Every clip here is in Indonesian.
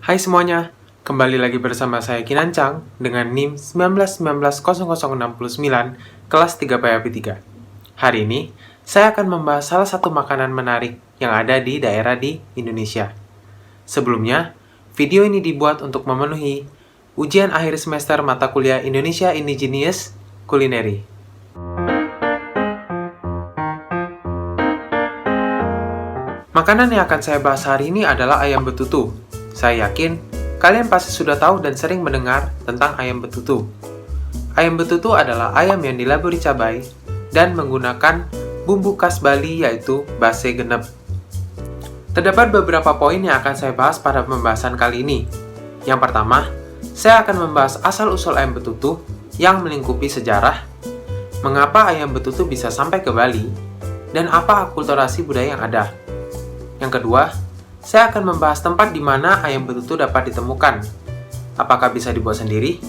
Hai semuanya, kembali lagi bersama saya Kinancang dengan NIM 19190069 kelas 3 PAP 3. Hari ini, saya akan membahas salah satu makanan menarik yang ada di daerah di Indonesia. Sebelumnya, video ini dibuat untuk memenuhi ujian akhir semester mata kuliah Indonesia Indigenous Culinary. Makanan yang akan saya bahas hari ini adalah ayam betutu. Saya yakin kalian pasti sudah tahu dan sering mendengar tentang ayam betutu. Ayam betutu adalah ayam yang dilaburi cabai dan menggunakan bumbu khas Bali yaitu base genep. Terdapat beberapa poin yang akan saya bahas pada pembahasan kali ini. Yang pertama, saya akan membahas asal-usul ayam betutu yang melingkupi sejarah, mengapa ayam betutu bisa sampai ke Bali, dan apa akulturasi budaya yang ada. Yang kedua, saya akan membahas tempat di mana ayam betutu dapat ditemukan. Apakah bisa dibuat sendiri?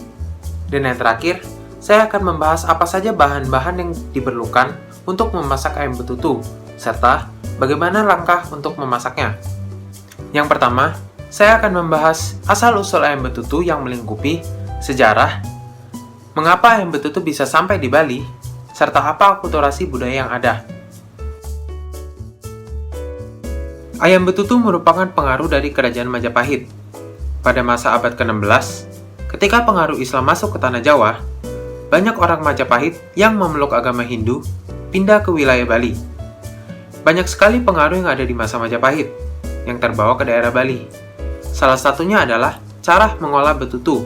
Dan yang terakhir, saya akan membahas apa saja bahan-bahan yang diperlukan untuk memasak ayam betutu, serta bagaimana langkah untuk memasaknya. Yang pertama, saya akan membahas asal-usul ayam betutu yang melingkupi sejarah, mengapa ayam betutu bisa sampai di Bali, serta apa akulturasi budaya yang ada. Ayam betutu merupakan pengaruh dari kerajaan Majapahit. Pada masa abad ke-16, ketika pengaruh Islam masuk ke tanah Jawa, banyak orang Majapahit yang memeluk agama Hindu pindah ke wilayah Bali. Banyak sekali pengaruh yang ada di masa Majapahit yang terbawa ke daerah Bali. Salah satunya adalah cara mengolah betutu.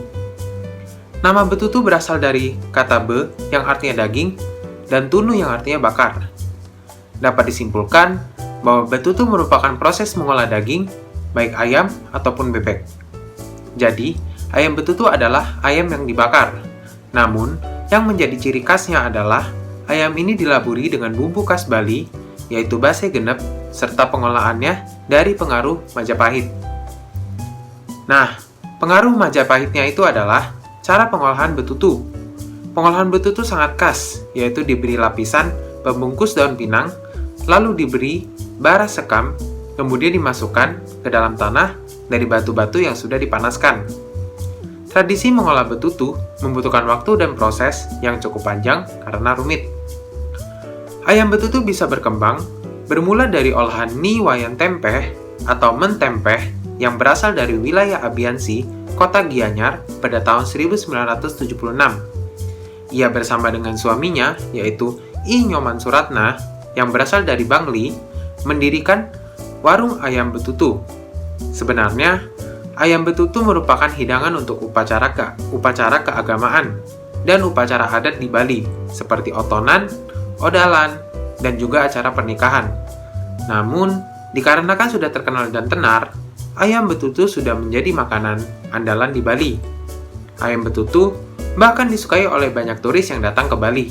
Nama betutu berasal dari kata be yang artinya daging dan tunu yang artinya bakar. Dapat disimpulkan bahwa betutu merupakan proses mengolah daging, baik ayam ataupun bebek. Jadi, ayam betutu adalah ayam yang dibakar. Namun, yang menjadi ciri khasnya adalah ayam ini dilaburi dengan bumbu khas Bali, yaitu base genep, serta pengolahannya dari pengaruh Majapahit. Nah, pengaruh Majapahitnya itu adalah cara pengolahan betutu. Pengolahan betutu sangat khas, yaitu diberi lapisan pembungkus daun pinang, lalu diberi bara sekam, kemudian dimasukkan ke dalam tanah dari batu-batu yang sudah dipanaskan. Tradisi mengolah betutu membutuhkan waktu dan proses yang cukup panjang karena rumit. Ayam betutu bisa berkembang bermula dari olahan ni wayan tempeh atau mentempeh yang berasal dari wilayah Abiansi, kota Gianyar pada tahun 1976. Ia bersama dengan suaminya, yaitu I Nyoman Suratna, yang berasal dari Bangli, mendirikan warung ayam betutu. Sebenarnya, ayam betutu merupakan hidangan untuk upacara keagamaan dan upacara adat di Bali, seperti otonan, odalan, dan juga acara pernikahan. Namun, dikarenakan sudah terkenal dan tenar, ayam betutu sudah menjadi makanan andalan di Bali. Ayam betutu bahkan disukai oleh banyak turis yang datang ke Bali.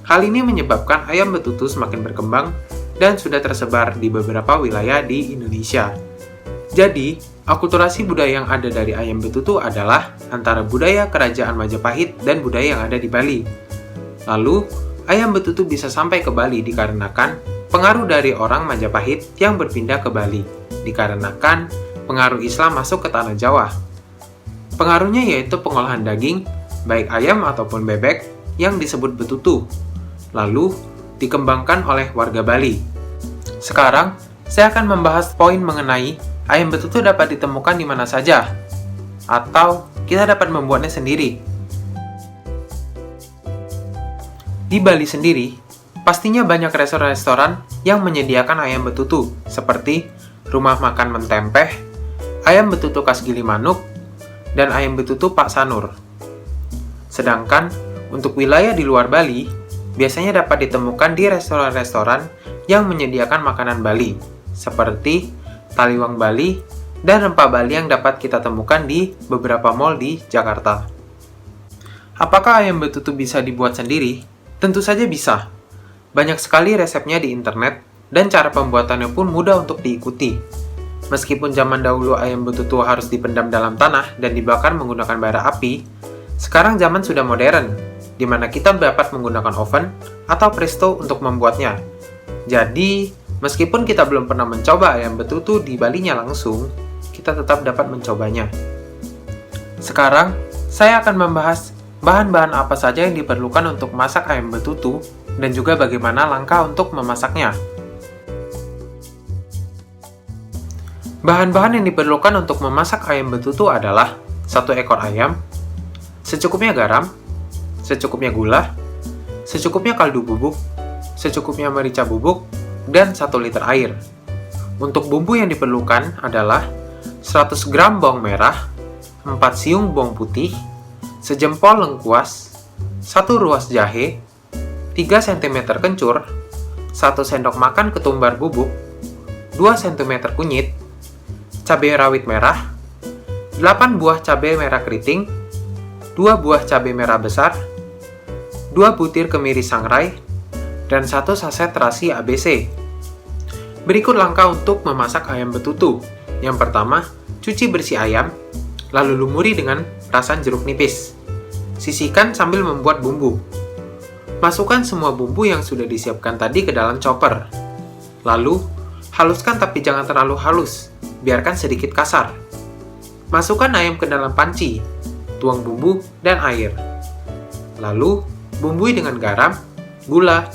Hal ini menyebabkan ayam betutu semakin berkembang dan sudah tersebar di beberapa wilayah di Indonesia. Jadi, akulturasi budaya yang ada dari ayam betutu adalah antara budaya kerajaan Majapahit dan budaya yang ada di Bali. Lalu, ayam betutu bisa sampai ke Bali dikarenakan pengaruh dari orang Majapahit yang berpindah ke Bali, dikarenakan pengaruh Islam masuk ke tanah Jawa. Pengaruhnya yaitu pengolahan daging, baik ayam ataupun bebek, yang disebut betutu, lalu dikembangkan oleh warga Bali. Sekarang, saya akan membahas poin mengenai ayam betutu dapat ditemukan di mana saja, atau kita dapat membuatnya sendiri. Di Bali sendiri, pastinya banyak restoran-restoran yang menyediakan ayam betutu, seperti Rumah Makan Mentempeh, Ayam Betutu Khas Gilimanuk, dan Ayam Betutu Pak Sanur. Sedangkan, untuk wilayah di luar Bali, biasanya dapat ditemukan di restoran-restoran yang menyediakan makanan Bali, seperti Taliwang Bali dan rempah Bali yang dapat kita temukan di beberapa mall di Jakarta. Apakah ayam betutu bisa dibuat sendiri? Tentu saja bisa. Banyak sekali resepnya di internet, dan cara pembuatannya pun mudah untuk diikuti. Meskipun zaman dahulu ayam betutu harus dipendam dalam tanah dan dibakar menggunakan bara api, sekarang zaman sudah modern, di mana kita dapat menggunakan oven atau presto untuk membuatnya. Jadi, meskipun kita belum pernah mencoba ayam betutu di Balinya langsung, kita tetap dapat mencobanya. Sekarang, saya akan membahas bahan-bahan apa saja yang diperlukan untuk masak ayam betutu dan juga bagaimana langkah untuk memasaknya. Bahan-bahan yang diperlukan untuk memasak ayam betutu adalah 1 ekor ayam, secukupnya garam, secukupnya gula, secukupnya kaldu bubuk, secukupnya merica bubuk, dan 1 liter air. Untuk bumbu yang diperlukan adalah 100 gram bawang merah, 4 siung bawang putih, sejempol lengkuas, 1 ruas jahe, 3 cm kencur, 1 sendok makan ketumbar bubuk, 2 cm kunyit, cabai rawit merah, 8 buah cabai merah keriting, 2 buah cabai merah besar, 2 butir kemiri sangrai, dan 1 saset terasi ABC. Berikut langkah untuk memasak ayam betutu. Yang pertama, cuci bersih ayam, lalu lumuri dengan perasan jeruk nipis. Sisihkan sambil membuat bumbu. Masukkan semua bumbu yang sudah disiapkan tadi ke dalam chopper. Lalu, haluskan tapi jangan terlalu halus, biarkan sedikit kasar. Masukkan ayam ke dalam panci, tuang bumbu dan air. Lalu, bumbui dengan garam, gula,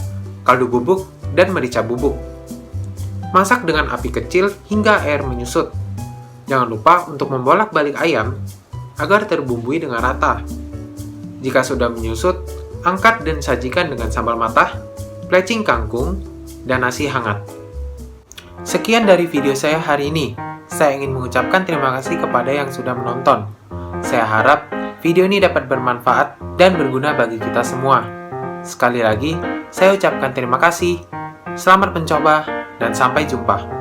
kaldu bubuk, dan merica bubuk. Masak dengan api kecil hingga air menyusut. Jangan lupa untuk membolak-balik ayam agar terbumbui dengan rata. Jika sudah menyusut, angkat dan sajikan dengan sambal matah, plecing kangkung, dan nasi hangat. Sekian dari video saya hari ini. Saya ingin mengucapkan terima kasih kepada yang sudah menonton. Saya harap video ini dapat bermanfaat dan berguna bagi kita semua. Sekali lagi, saya ucapkan terima kasih. Selamat mencoba dan sampai jumpa.